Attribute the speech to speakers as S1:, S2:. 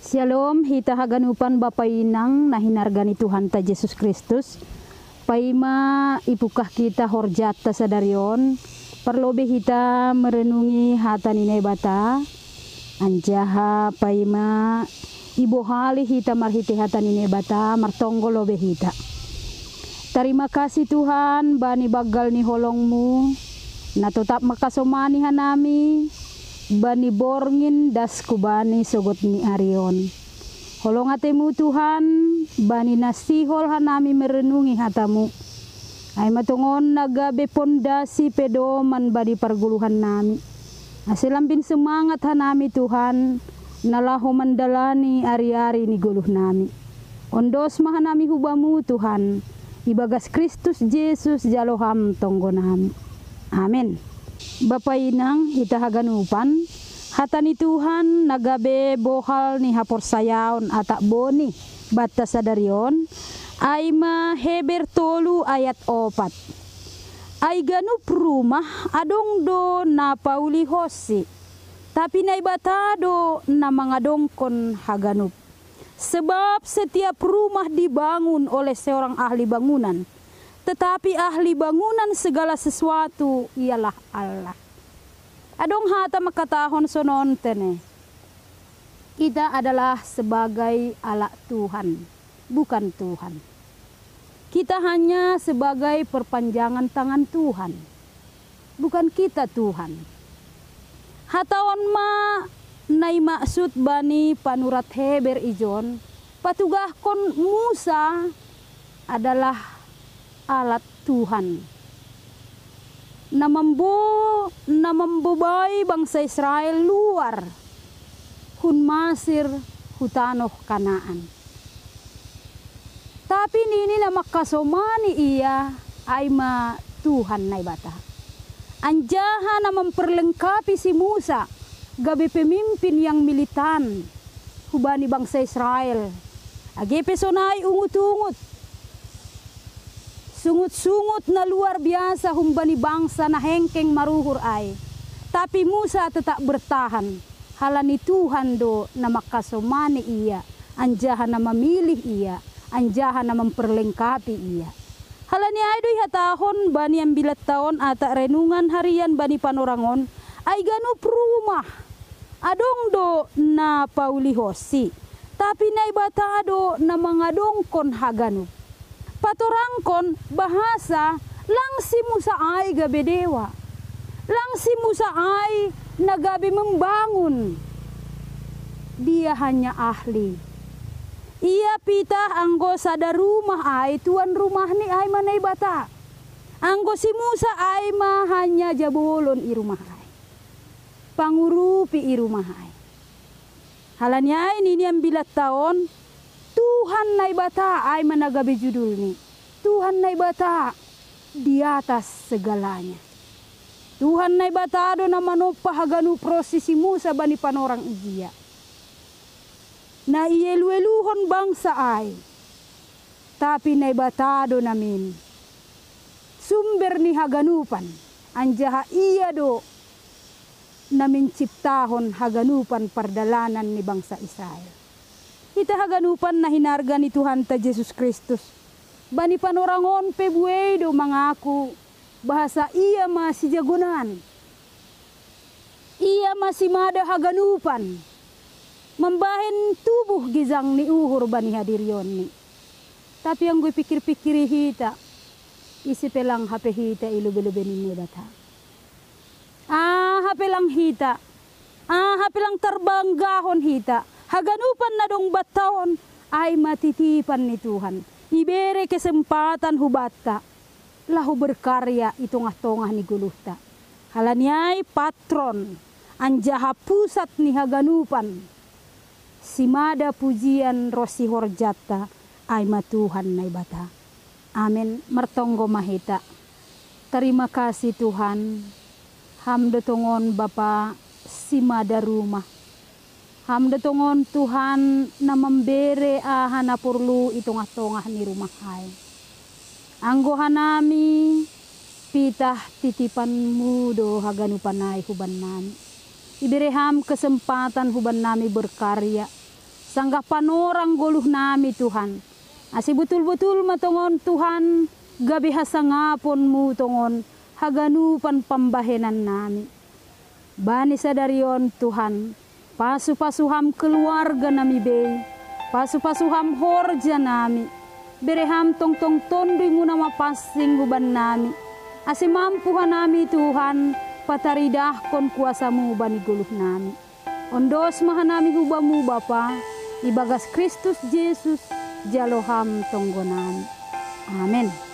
S1: Shalom, hita haganupan Bapa Inang na hinargani Tuhan ta Yesus Kristus. Paima ipukah kita horjata sadarion. Perlobe hita merenungi hata nine bata. Anjaha paima ibohali hita marhiti hata nine bata martonggo lobe hita. Terima kasih Tuhan bani bagal ni holongmu. Na tetap makasomani hanami. Bani borngin das kubani sogot ni arion. Holong atemu Tuhan, bani nasihol hanami merenungi hatamu. Ay matungon nagabe pondasi pedoman badi perguluhan nami. Asilambin semangat hanami Tuhan, nalaho mandalani ari-ari ni guluh nami. Ondos mahanami hubamu Tuhan, ibagas Kristus Yesus jaloham tonggo nami. Amin. Bapa Inang hita haganupan hata ni Tuhan nagabe bohal ni hapor sayaon atak boni bata sadarion aima Heber 3 ayat 4 ay ganup rumah adong do na pauli hosi tapi nay batado na mga dongkon haganup sebab setiap rumah dibangun oleh seorang ahli bangunan. Tetapi ahli bangunan segala sesuatu ialah Allah. Adong hata makatahon sonon tene. Kita adalah sebagai alat Tuhan, bukan Tuhan. Kita hanya sebagai perpanjangan tangan Tuhan, bukan kita Tuhan. Hatawan ma nay maksud bani panurat Heber ijon, patugah kon Musa adalah alat Tuhan na membobay bangsa Israel luar hun Masir hutanoh Kanaan. Tapi nini na makasomani iya ay ma Tuhan na ibata. Anjaha na memperlengkapi si Musa gabi pemimpin yang militan hubani bangsa Israel. Agi pesonay ungut-ungut. Sungut-sungut na luar biasa humbani bangsa na hengkeng maruhur ay. Tapi Musa tetap bertahan. Halani Tuhan do na makasomani iya. Anjaha na memilih iya. Anjaha na memperlengkapi iya. Halani ay do'y hatahon bani ang bilat taon ata renungan harian bani panorangon. Ay ganup rumah. Adong do na paulihosi. Tapi na ibatado na mga dongkon haganup. Patorangkon bahasa lang si Musa ay gabi dewa. Lang si Musa ay nagabi membangun. Dia hanya ahli. Ia pitah anggo sada rumah ay tuan rumah ni ay manay bata. Anggo si Musa ay hanya jabolon i rumah ay. Pangurupi i rumah ay. Halanya ay nini ang bilat taon. Tuhan na ibata ay managabi judul ni. Tuhan na ibata di atas segalanya. Tuhan na ibata do na manopahaganu prosesi Musa bani panorang igia. Na ielueluhon bangsa ay. Tapi na ibata do namin. Sumber ni haganupan. Anjaha iya do namin ciptahon haganupan pardalanan ni bangsa Israel. Kita haganupan na hinarga ni Tuhan ta Yesus Kristus. Bani panorangon pebuedo mangaku bahasa iya masih jagunan. Ia masih mada haganupan. Membahin tubuh gizang ni uhur bani hadirion ni. Tapi yang gue pikir-pikiri hita. Isi pelang HP hita ilube-lube ni data. HP lang hita. HP lang terbanggahon hita. Haganupan na dong bataon ay matitipan ni Tuhan. Ibere kesempatan hubata. Lahu berkarya itong-tongah ni guluhta. Halanyay patron. Anjaha pusat ni haganupan. Simada pujian rosi horjata ay matuhan na ibata. Amin. Martonggo mahita. Terima kasih Tuhan. Hamda tongon Bapa simada rumah. Hamda tongon Tuhan na membere ahana purlu itong-tongah ni rumah ay. Anggo hanami pitah titipanmu do haganupan ay huban nami. Ibereham kesempatan huban nami berkarya. sanggah panorang goluh nami Tuhan. Asi betul-betul matongon Tuhan gabi hasangaponmu tongon haganupan pambahenan nami. Bani sadarion Tuhan, pasu-pasuham keluarga nami bei, pasu-pasuham horja nami, bereham tong-tong tondui nama pasing huban nami, asi mampu nami Tuhan, pataridah kon kuasamu bani guluh nami. Ondos mahanami hubamu Bapa, ibagas Kristus Yesus, jaloham tonggonan. Amin.